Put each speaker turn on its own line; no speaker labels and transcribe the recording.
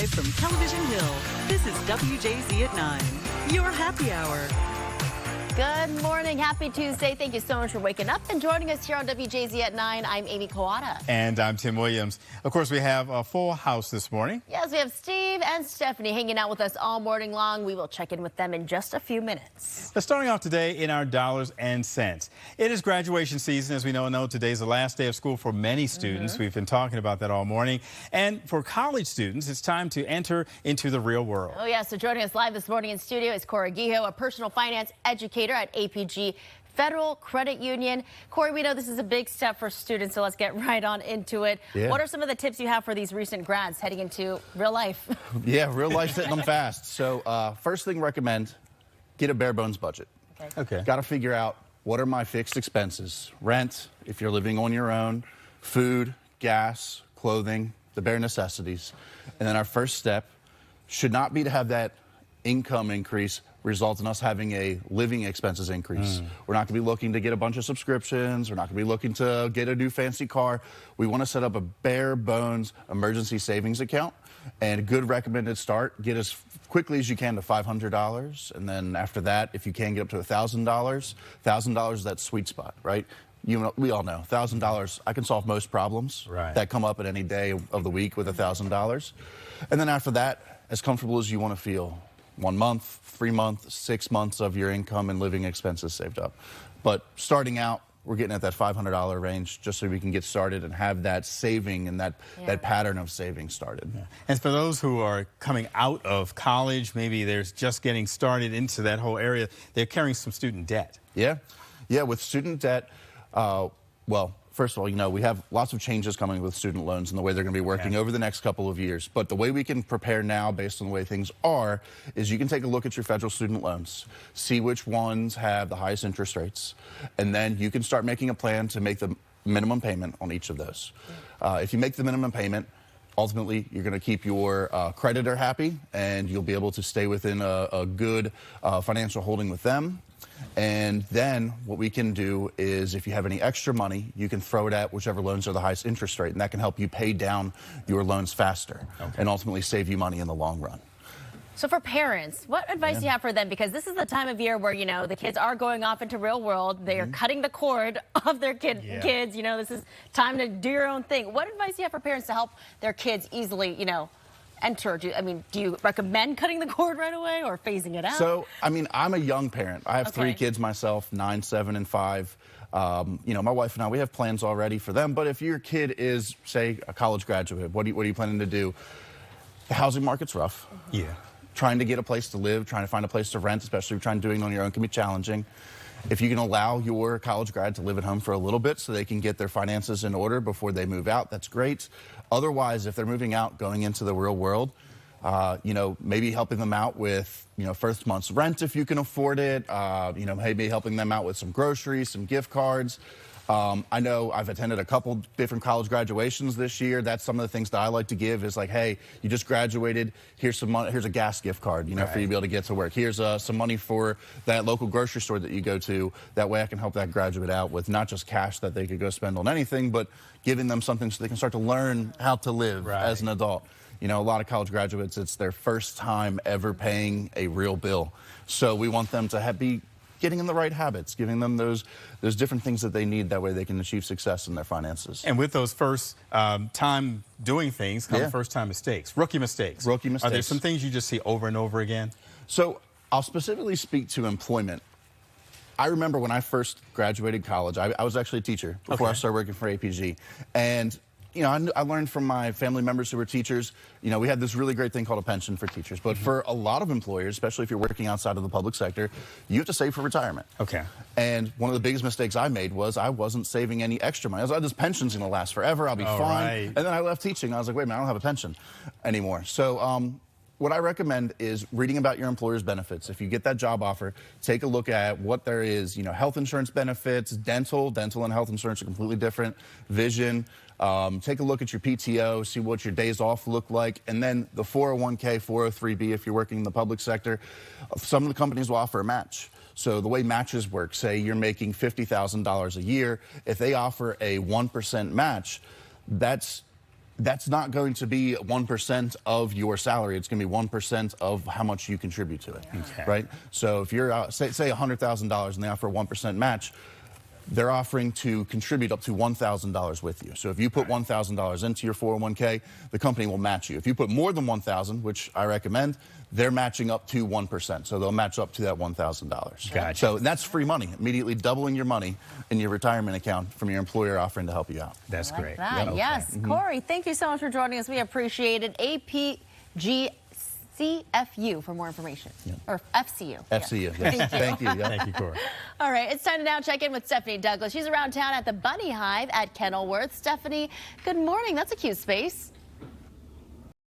Live from Television Hill, this is WJZ at 9, your happy hour.
Good morning. Happy Tuesday. Thank you so much for waking up and joining us here on WJZ at 9. I'm Amy Kawada.
And I'm Tim Williams. Of course, we have a full house this morning.
Yes, we have Steve and Stephanie hanging out with us all morning long. We will check in with them in just a few minutes.
But starting off today in our dollars and cents. It is graduation season. As we know, today's the last day of school for many students. We've been talking about that all morning. And for college students, it's time to enter into the real world.
Oh, yeah. So joining us live this morning in studio is Geho, a personal finance educator at APG Federal Credit Union. Corey, we know this is a big step for students, so let's get right on into it. Yeah. What are some of the tips you have for these recent grads heading into real life?
Yeah, real life hitting them fast. So first thing, recommend, get a bare bones budget.
Okay.
Got to figure out what are my fixed expenses. Rent, if you're living on your own, food, gas, clothing, the bare necessities. And then our first step should not be to have that income increase result in us having a living expenses increase. We're not going to be looking to get a bunch of subscriptions. We're not going to be looking to get a new fancy car. We want to set up a bare bones emergency savings account. And a good recommended start, get as quickly as you can to $500. And then after that, if you can get up to $1,000, $1,000 is that sweet spot, right? We all know, $1,000, I can solve most problems that come up at any day of the week with $1,000. And then after that, as comfortable as you want to feel, 1 month, 3 months, 6 months of your income and living expenses saved up. But starting out, we're getting at that $500 range just so we can get started and have that saving and that pattern of saving started.
Yeah. And for those who are coming out of college, maybe they're just getting started into that whole area, they're carrying some student debt.
Yeah, with student debt, well, first of all, we have lots of changes coming with student loans and the way they're going to be working over the next couple of years. But the way we can prepare now based on the way things are is you can take a look at your federal student loans, see which ones have the highest interest rates, and then you can start making a plan to make the minimum payment on each of those. If you make the minimum payment, ultimately, you're going to keep your creditor happy, and you'll be able to stay within a good financial holding with them. And then what we can do is if you have any extra money, you can throw it at whichever loans are the highest interest rate, and that can help you pay down your loans faster and ultimately save you money in the long run.
So for parents, what advice do you have for them? Because this is the time of year where, the kids are going off into real world. They are cutting the cord of their kids. This is time to do your own thing. What advice do you have for parents to help their kids easily, enter? Do you recommend cutting the cord right away or phasing it out?
So, I'm a young parent. I have 3 kids myself, 9, 7, and 5. My wife and I, we have plans already for them. But if your kid is, say, a college graduate, what are you planning to do? The housing market's rough.
Yeah.
Trying to get a place to live, trying to find a place to rent, especially doing it on your own, can be challenging. If you can allow your college grad to live at home for a little bit so they can get their finances in order before they move out, that's great. Otherwise, if they're moving out, going into the real world, maybe helping them out with, first month's rent if you can afford it, maybe helping them out with some groceries, some gift cards. I know I've attended a couple different college graduations this year. That's some of the things that I like to give is like, hey, you just graduated. Here's some money. Here's a gas gift card, for you to be able to get to work. Here's some money for that local grocery store that you go to. That way I can help that graduate out with not just cash that they could go spend on anything, but giving them something so they can start to learn how to live as an adult. A lot of college graduates, it's their first time ever paying a real bill. So we want them to be getting in the right habits, giving them those different things that they need. That way they can achieve success in their finances.
And with those first time doing things come first time mistakes, rookie mistakes. Are there some things you just see over and over again? So
I'll specifically speak to employment. I remember when I first graduated college, I was actually a teacher before I started working for APG. And I learned from my family members who were teachers, we had this really great thing called a pension for teachers. But for a lot of employers, especially if you're working outside of the public sector, you have to save for retirement. And one of the biggest mistakes I made was I wasn't saving any extra money. I was like, this pension's going to last forever. I'll be fine. And then I left teaching. I was like, wait a minute, I don't have a pension anymore. So what I recommend is reading about your employer's benefits. If you get that job offer, take a look at what there is, health insurance benefits, dental and health insurance are completely different, vision. Take a look at your PTO, see what your days off look like, and then the 401k, 403b if you're working in the public sector. Some of the companies will offer a match. So the way matches work, say you're making $50,000 a year, if they offer a 1% match, that's That's not going to be 1% of your salary. It's going to be 1% of how much you contribute to it, right? So if you're say $100,000 and they offer a 1% match, they're offering to contribute up to $1,000 with you. So if you put $1,000 into your 401k, the company will match you. If you put more than $1,000, which I recommend, they're matching up to 1%. So they'll match up to that $1,000.
Gotcha.
So that's free money, immediately doubling your money in your retirement account from your employer offering to help you out.
That's great.
That.
Okay.
Yes. Corey, thank you so much for joining us. We appreciate it. APGCFU for more information. Or FCU.
FCU. Yes. Thank you. Yeah.
Thank you, Corey.
All right, it's time to now check in with Stephanie Douglas. She's around town at the Bunny Hive at Kenilworth. Stephanie, good morning. That's a cute space.